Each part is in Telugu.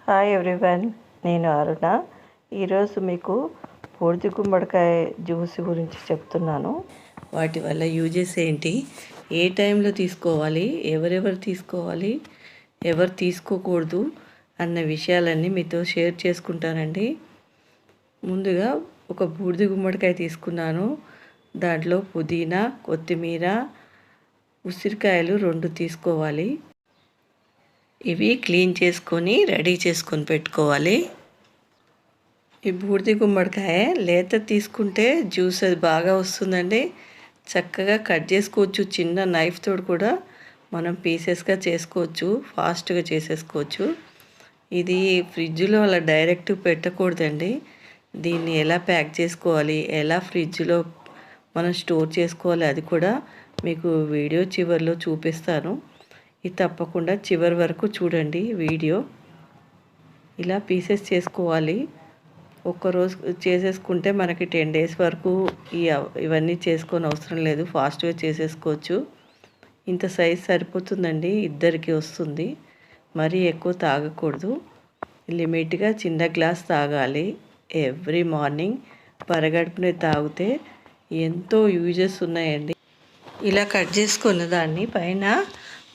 హాయ్ ఎవ్రీవన్, నేను అరుణ. ఈరోజు మీకు బూడిద గుమ్మడికాయ జ్యూస్ గురించి చెప్తున్నాను. వాటి వల్ల యూజెస్ ఏంటి, ఏ టైంలో తీసుకోవాలి, ఎవరెవరు తీసుకోవాలి, ఎవరు తీసుకోకూడదు అన్న విషయాలన్నీ మీతో షేర్ చేసుకుంటానండి. ముందుగా ఒక బూడిద గుమ్మడికాయ తీసుకున్నాను. దాంట్లో పుదీనా, కొత్తిమీర, ఉసిరికాయలు 2 తీసుకోవాలి. ఇవి క్లీన్ చేసుకొని రెడీ చేసుకొని పెట్టుకోవాలి. ఈ బూడిద గుమ్మడికాయ లేత తీసుకుంటే జ్యూస్ అది బాగా వస్తుందండి. చక్కగా కట్ చేసుకోవచ్చు, చిన్న నైఫ్ తోటి కూడా మనం పీసెస్గా చేసుకోవచ్చు, ఫాస్ట్గా చేసేసుకోవచ్చు. ఇది ఫ్రిడ్జ్లో అలా డైరెక్ట్ పెట్టకూడదండి. దీన్ని ఎలా ప్యాక్ చేసుకోవాలి, ఎలా ఫ్రిడ్జ్లో మనం స్టోర్ చేసుకోవాలి, అది కూడా మీకు వీడియో చివరిలో చూపిస్తాను. ఇది తప్పకుండా చివరి వరకు చూడండి వీడియో. ఇలా పీసెస్ చేసుకోవాలి. ఒక్కరోజు చేసేసుకుంటే మనకి 10 days వరకు ఇవన్నీ చేసుకొని అవసరం లేదు, ఫాస్ట్గా చేసేసుకోవచ్చు. ఇంత సైజ్ సరిపోతుందండి, ఇద్దరికి వస్తుంది. మరీ ఎక్కువ తాగకూడదు, లిమిట్గా చిన్న గ్లాస్ తాగాలి. ఎవ్రీ మార్నింగ్ పరగడుపునే తాగితే ఎంతో యూజెస్ ఉన్నాయండి. ఇలా కట్ చేసుకున్న దాన్ని పైన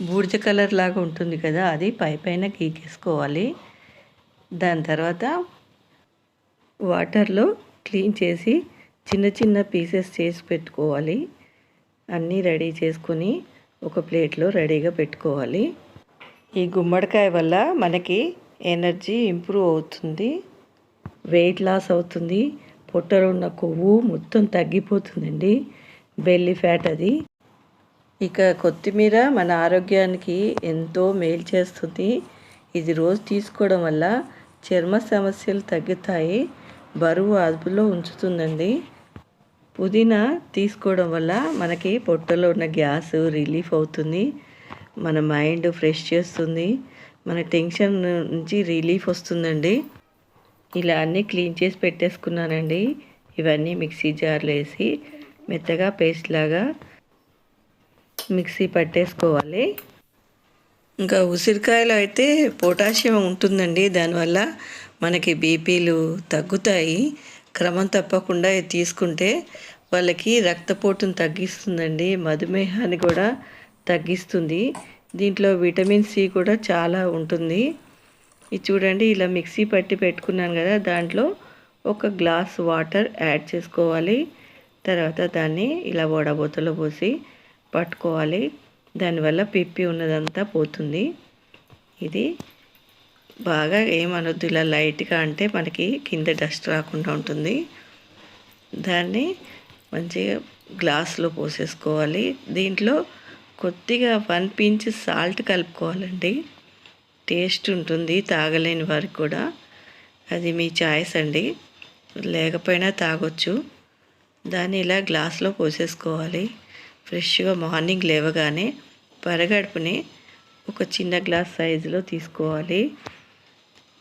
బూడిద కలర్ లాగా ఉంటుంది కదా, అది పైన గీకేసుకోవాలి. దాని తర్వాత వాటర్లో క్లీన్ చేసి చిన్న చిన్న పీసెస్ చేసి పెట్టుకోవాలి. అన్నీ రెడీ చేసుకొని ఒక ప్లేట్లో రెడీగా పెట్టుకోవాలి. ఈ గుమ్మడికాయ వల్ల మనకి ఎనర్జీ ఇంప్రూవ్ అవుతుంది, వెయిట్ లాస్ అవుతుంది, పొట్టలో ఉన్న కొవ్వు మొత్తం తగ్గిపోతుందండి, బెల్లీ ఫ్యాట్ అది. ఇక కొత్తిమీర మన ఆరోగ్యానికి ఎంతో మేలు చేస్తుంది. ఇది రోజు తీసుకోవడం వల్ల చర్మ సమస్యలు తగ్గుతాయి, బరువు అదుపులో ఉంచుతుందండి. పుదీనా తీసుకోవడం వల్ల మనకి పొట్టలో ఉన్న గ్యాస్ రిలీఫ్ అవుతుంది, మన మైండ్ ఫ్రెష్ చేస్తుంది, మన టెన్షన్ నుంచి రిలీఫ్ వస్తుందండి. ఇలా అన్నీ క్లీన్ చేసి పెట్టేసుకున్నానండి. ఇవన్నీ మిక్సీ జార్లో వేసి మెత్తగా పేస్ట్ లాగా మిక్సీ పట్టేసుకోవాలి. ఇంకా ఉసిరికాయలో అయితే పొటాషియం ఉంటుందండి, దానివల్ల మనకి బీపీలు తగ్గుతాయి. క్రమం తప్పకుండా ఇది తీసుకుంటే వాళ్ళకి రక్తపోటును తగ్గిస్తుందండి, మధుమేహాన్ని కూడా తగ్గిస్తుంది. దీంట్లో విటమిన్ సి కూడా చాలా ఉంటుంది. ఇది చూడండి, ఇలా మిక్సీ పట్టి పెట్టుకున్నాను కదా, దాంట్లో 1 గ్లాస్ వాటర్ యాడ్ చేసుకోవాలి. తర్వాత దాన్ని ఇలా వడబోతలో పోసి పట్టుకోవాలి. దానివల్ల పిప్పి ఉన్నదంతా పోతుంది. ఇది బాగా ఏమనొద్దు, ఇలా లైట్గా అంటే మనకి కింద డస్ట్ రాకుండా ఉంటుంది. దాన్ని మంచిగా గ్లాస్లో పోసేసుకోవాలి. దీంట్లో కొద్దిగా 1 pinch సాల్ట్ కలుపుకోవాలండి, టేస్ట్ ఉంటుంది తాగలేని వారికి కూడా. అది మీ చాయిస్ అండి, లేకపోయినా తాగొచ్చు. దాన్ని ఇలా గ్లాస్లో పోసేసుకోవాలి. ఫ్రెష్గా మార్నింగ్ లేవగానే పరగడుపుని ఒక చిన్న గ్లాస్ సైజులో తీసుకోవాలి.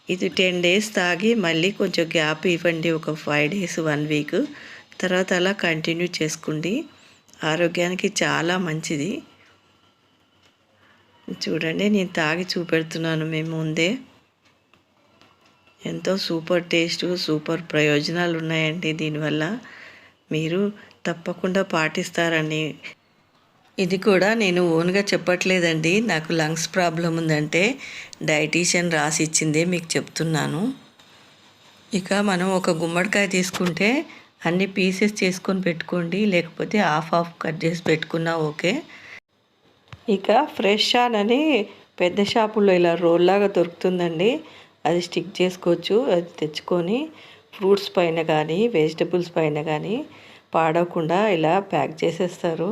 ఇది 10 days తాగి మళ్ళీ కొంచెం గ్యాప్ ఇవ్వండి, ఒక 5 days 1 week తర్వాత అలా కంటిన్యూ చేసుకోండి. ఆరోగ్యానికి చాలా మంచిది. చూడండి, నేను తాగి చూపెడుతున్నాను మేము ముందే. ఎంతో సూపర్ టేస్ట్, సూపర్ ప్రయోజనాలు ఉన్నాయండి దీనివల్ల. మీరు తప్పకుండా పాటిస్తారని. ఇది కూడా నేను ఓన్గా చెప్పట్లేదండి, నాకు లంగ్స్ ప్రాబ్లం ఉందంటే డైటీషియన్ రాసి ఇచ్చిందే మీకు చెప్తున్నాను. ఇక మనం ఒక గుమ్మడికాయ తీసుకుంటే అన్ని పీసెస్ చేసుకొని పెట్టుకోండి, లేకపోతే హాఫ్ కట్ చేసి పెట్టుకున్నా ఓకే. ఇక ఫ్రెష్ అని పెద్ద షాపుల్లో ఇలా రోల్లాగా దొరుకుతుందండి, అది స్టిక్ చేసుకోవచ్చు. అది తెచ్చుకొని ఫ్రూట్స్ పైన కానీ వెజిటబుల్స్ పైన కానీ పాడవకుండా ఇలా ప్యాక్ చేసేస్తారు.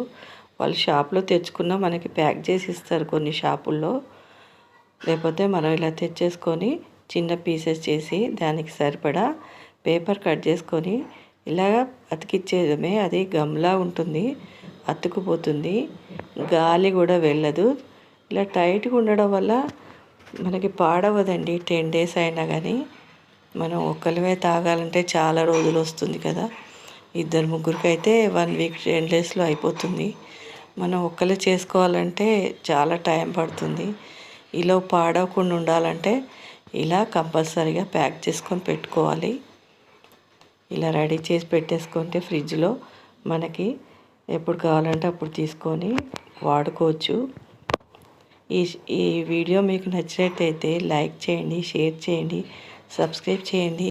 వాళ్ళు షాప్లో తెచ్చుకున్న మనకి ప్యాక్ చేసి ఇస్తారు కొన్ని షాపుల్లో. లేకపోతే మనం ఇలా తెచ్చేసుకొని చిన్న పీసెస్ చేసి దానికి సరిపడా పేపర్ కట్ చేసుకొని ఇలాగ అతికిచ్చేయడమే. అది గమ్లా ఉంటుంది, అతుకుపోతుంది, గాలి కూడా వెళ్ళదు. ఇలా టైట్గా ఉండడం వల్ల మనకి పాడవదండి. 10 days అయినా కానీ మనం ఒక్కరిమే తాగాలంటే చాలా రోజులు వస్తుంది కదా, 2-3 అయితే 1 week 10 daysలో అయిపోతుంది. మనం ఒక్కరే చేసుకోవాలంటే చాలా టైం పడుతుంది. ఇలా పాడవకుండా ఉండాలంటే ఇలా కంపల్సరీగా ప్యాక్ చేసుకొని పెట్టుకోవాలి. ఇలా రెడీ చేసి పెట్టేసుకుంటే ఫ్రిడ్జ్లో మనకి ఎప్పుడు కావాలంటే అప్పుడు తీసుకొని వాడుకోవచ్చు. ఈ వీడియో మీకు నచ్చినట్టయితే లైక్ చేయండి, షేర్ చేయండి, సబ్స్క్రైబ్ చేయండి.